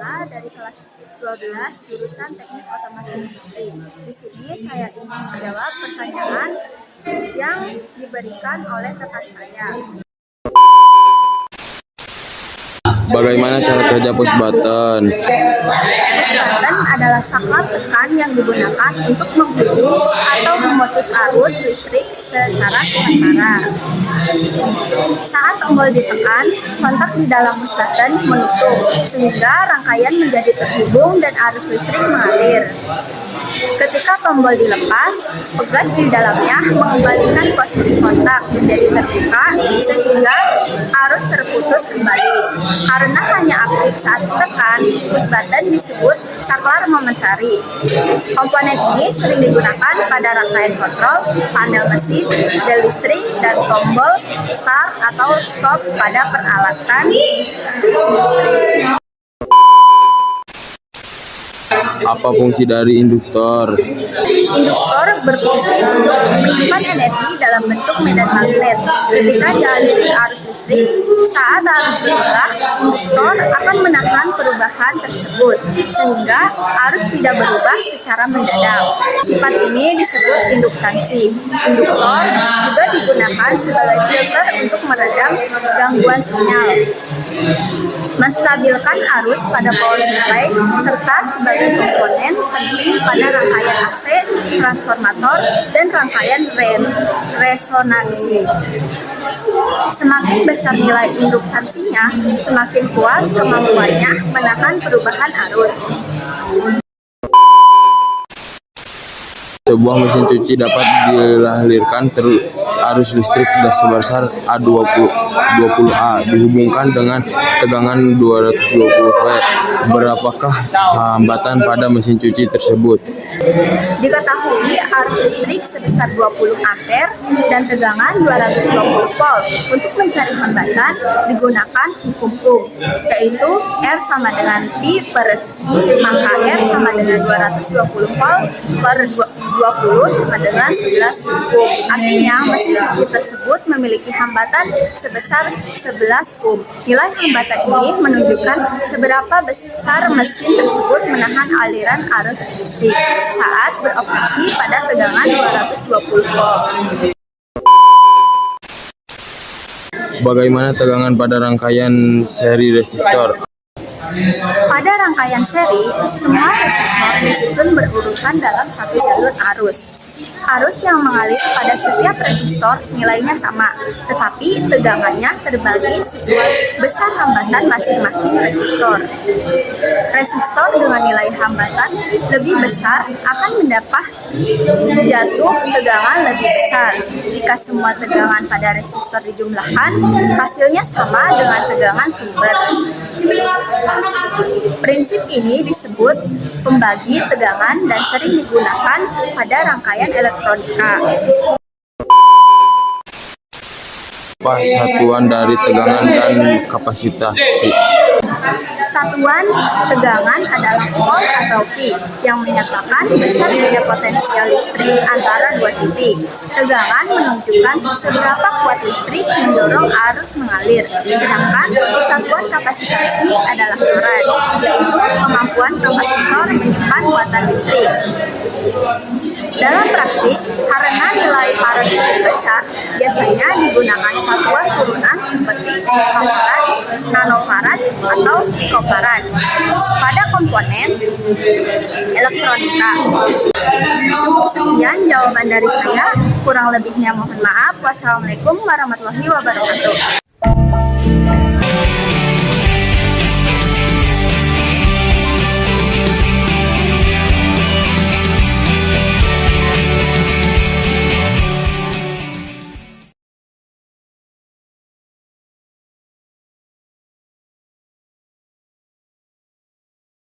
Nabila dari kelas 12 jurusan Teknik Otomasi Industri. Di sini saya ingin menjawab pertanyaan yang diberikan oleh rekan saya. Bagaimana cara kerja push button? Push button adalah saklar tekan yang digunakan untuk menghubung atau memutus arus listrik secara sementara. Saat tombol ditekan, kontak di dalam push button menutup, sehingga rangkaian menjadi terhubung dan arus listrik mengalir. Ketika tombol dilepas, pegas di dalamnya mengembalikan posisi kontak menjadi terbuka sehingga arus terputus kembali. Karena hanya aktif saat ditekan, push button disebut saklar momentari. Komponen ini sering digunakan pada rangkaian kontrol, panel mesin, bel listrik, dan tombol start atau stop pada peralatan industri. Apa fungsi dari induktor? Induktor berfungsi untuk menyimpan energi dalam bentuk medan magnet. Ketika dialiri arus listrik, saat arus berubah, induktor akan menahan perubahan tersebut, sehingga arus tidak berubah secara mendadak. Sifat ini disebut induktansi. Induktor juga digunakan sebagai filter untuk meredam gangguan sinyal, menstabilkan arus pada power supply, serta sebagai komponen penting pada rangkaian AC, transformator, dan rangkaian resonansi. Semakin besar nilai induktansinya, semakin kuat kemampuannya menahan perubahan arus. Sebuah mesin cuci dapat dilahirkan arus listrik sebesar A20A dihubungkan dengan tegangan 220 V. Berapakah hambatan pada mesin cuci tersebut? Diketahui arus listrik sebesar 20 ampere dan tegangan 220 volt. Untuk mencari hambatan digunakan hukum Ohm, yaitu R sama dengan P per I, maka R sama dengan 220 volt per 20 sama dengan 11 ohm. Artinya mesin cuci tersebut memiliki hambatan sebesar 11 ohm. Nilai hambatan ini menunjukkan seberapa besar mesin tersebut menahan aliran arus listrik saat beroperasi pada tegangan 220 volt. Bagaimana tegangan pada rangkaian seri resistor? Pada rangkaian seri, semua resistor disusun berurutan dalam satu jalur arus. Arus yang mengalir pada setiap resistor nilainya sama, tetapi tegangannya terbagi sesuai besar hambatan masing-masing resistor. Resistor dengan nilai hambatan lebih besar akan mendapat jatuh tegangan lebih besar. Jika semua tegangan pada resistor dijumlahkan, hasilnya sama dengan tegangan sumber. Prinsip ini disebut pembagi tegangan dan sering digunakan pada rangkaian elektronika. Apa satuan dari tegangan dan kapasitasi? Satuan tegangan adalah volt atau V yang menyatakan besar beda potensial listrik antara dua titik. Tegangan menunjukkan seberapa kuat listrik mendorong arus mengalir, sedangkan satuan kapasitasi adalah current, yaitu kemampuan kapasitor menyimpan muatan listrik. Dalam praktik, karena nilai current cukup besar, biasanya digunakan satuan turunan seperti microfarad, nanofarad, atau picofarad pada komponen elektronika. Cukup sekian jawaban dari saya, kurang lebihnya mohon maaf. Wassalamualaikum warahmatullahi wabarakatuh.